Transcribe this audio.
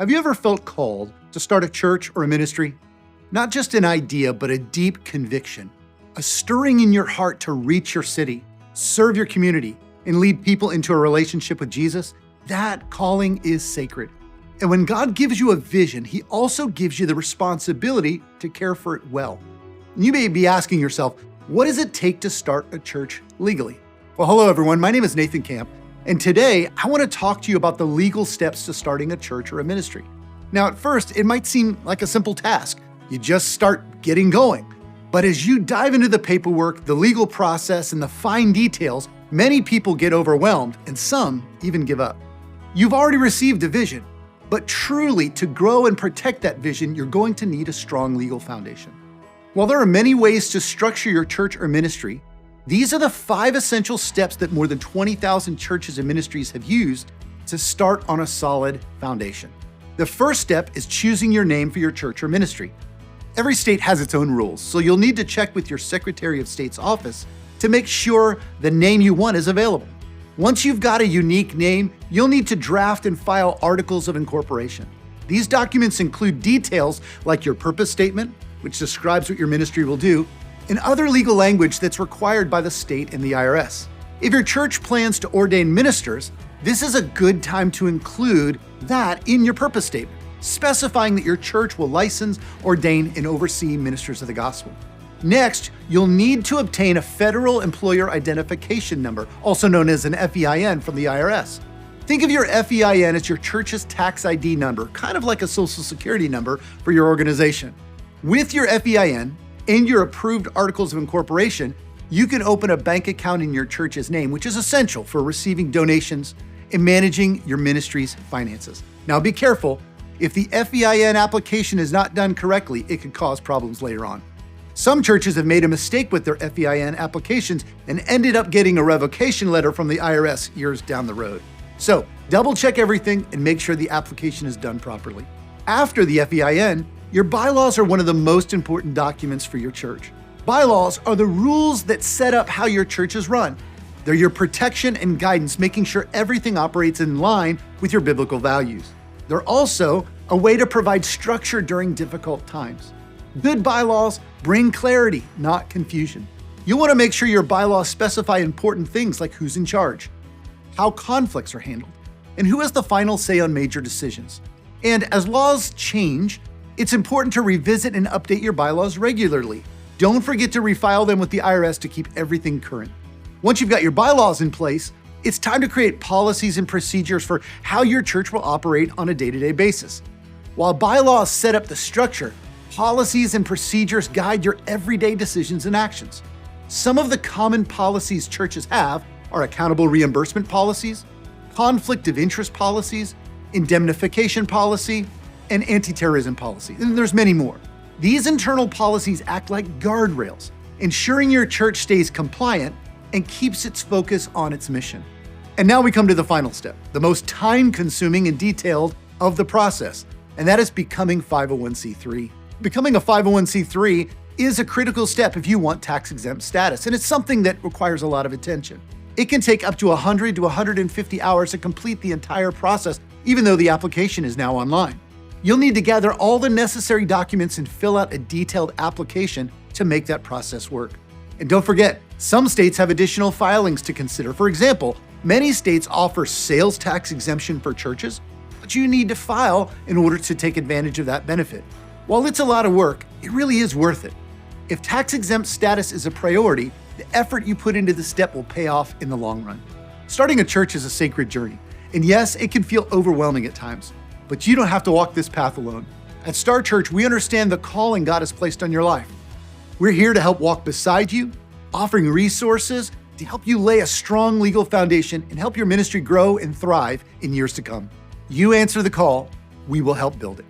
Have you ever felt called to start a church or a ministry? Not just an idea, but a deep conviction, a stirring in your heart to reach your city, serve your community, and lead people into a relationship with Jesus? That calling is sacred. And when God gives you a vision, He also gives you the responsibility to care for it well. And you may be asking yourself, what does it take to start a church legally? Well, hello everyone, my name is Nathan Camp, and today I want to talk to you about the legal steps to starting a church or a ministry. Now, at first, it might seem like a simple task. You just start getting going. But as you dive into the paperwork, the legal process, and the fine details, many people get overwhelmed, and some even give up. You've already received a vision, but truly to grow and protect that vision, you're going to need a strong legal foundation. While there are many ways to structure your church or ministry, these are the 5 essential steps that more than 20,000 churches and ministries have used to start on a solid foundation. The first step is choosing your name for your church or ministry. Every state has its own rules, so you'll need to check with your Secretary of State's office to make sure the name you want is available. Once you've got a unique name, you'll need to draft and file articles of incorporation. These documents include details like your purpose statement, which describes what your ministry will do, and other legal language that's required by the state and the IRS. If your church plans to ordain ministers, this is a good time to include that in your purpose statement, specifying that your church will license, ordain, and oversee ministers of the gospel. Next, you'll need to obtain a federal employer identification number, also known as an FEIN from the IRS. Think of your FEIN as your church's tax ID number, kind of like a social security number for your organization. With your FEIN and your approved articles of incorporation, you can open a bank account in your church's name, which is essential for receiving donations and managing your ministry's finances. Now be careful, if the FEIN application is not done correctly, it could cause problems later on. Some churches have made a mistake with their FEIN applications and ended up getting a revocation letter from the IRS years down the road. So double check everything and make sure the application is done properly. After the FEIN, your bylaws are one of the most important documents for your church. Bylaws are the rules that set up how your church is run. They're your protection and guidance, making sure everything operates in line with your biblical values. They're also a way to provide structure during difficult times. Good bylaws bring clarity, not confusion. You'll want to make sure your bylaws specify important things like who's in charge, how conflicts are handled, and who has the final say on major decisions. And as laws change, it's important to revisit and update your bylaws regularly. Don't forget to refile them with the IRS to keep everything current. Once you've got your bylaws in place, it's time to create policies and procedures for how your church will operate on a day-to-day basis. While bylaws set up the structure, policies and procedures guide your everyday decisions and actions. Some of the common policies churches have are accountable reimbursement policies, conflict of interest policies, indemnification policy, and anti-terrorism policy, and there's many more. These internal policies act like guardrails, ensuring your church stays compliant and keeps its focus on its mission. And now we come to the final step, the most time-consuming and detailed of the process, and that is becoming 501c3. Becoming a 501c3 is a critical step if you want tax-exempt status, and it's something that requires a lot of attention. It can take up to 100 to 150 hours to complete the entire process, even though the application is now online. You'll need to gather all the necessary documents and fill out a detailed application to make that process work. And don't forget, some states have additional filings to consider. For example, many states offer sales tax exemption for churches, but you need to file in order to take advantage of that benefit. While it's a lot of work, it really is worth it. If tax-exempt status is a priority, the effort you put into the step will pay off in the long run. Starting a church is a sacred journey, and yes, it can feel overwhelming at times, but you don't have to walk this path alone. At StartCHURCH, we understand the calling God has placed on your life. We're here to help walk beside you, offering resources to help you lay a strong legal foundation and help your ministry grow and thrive in years to come. You answer the call, we will help build it.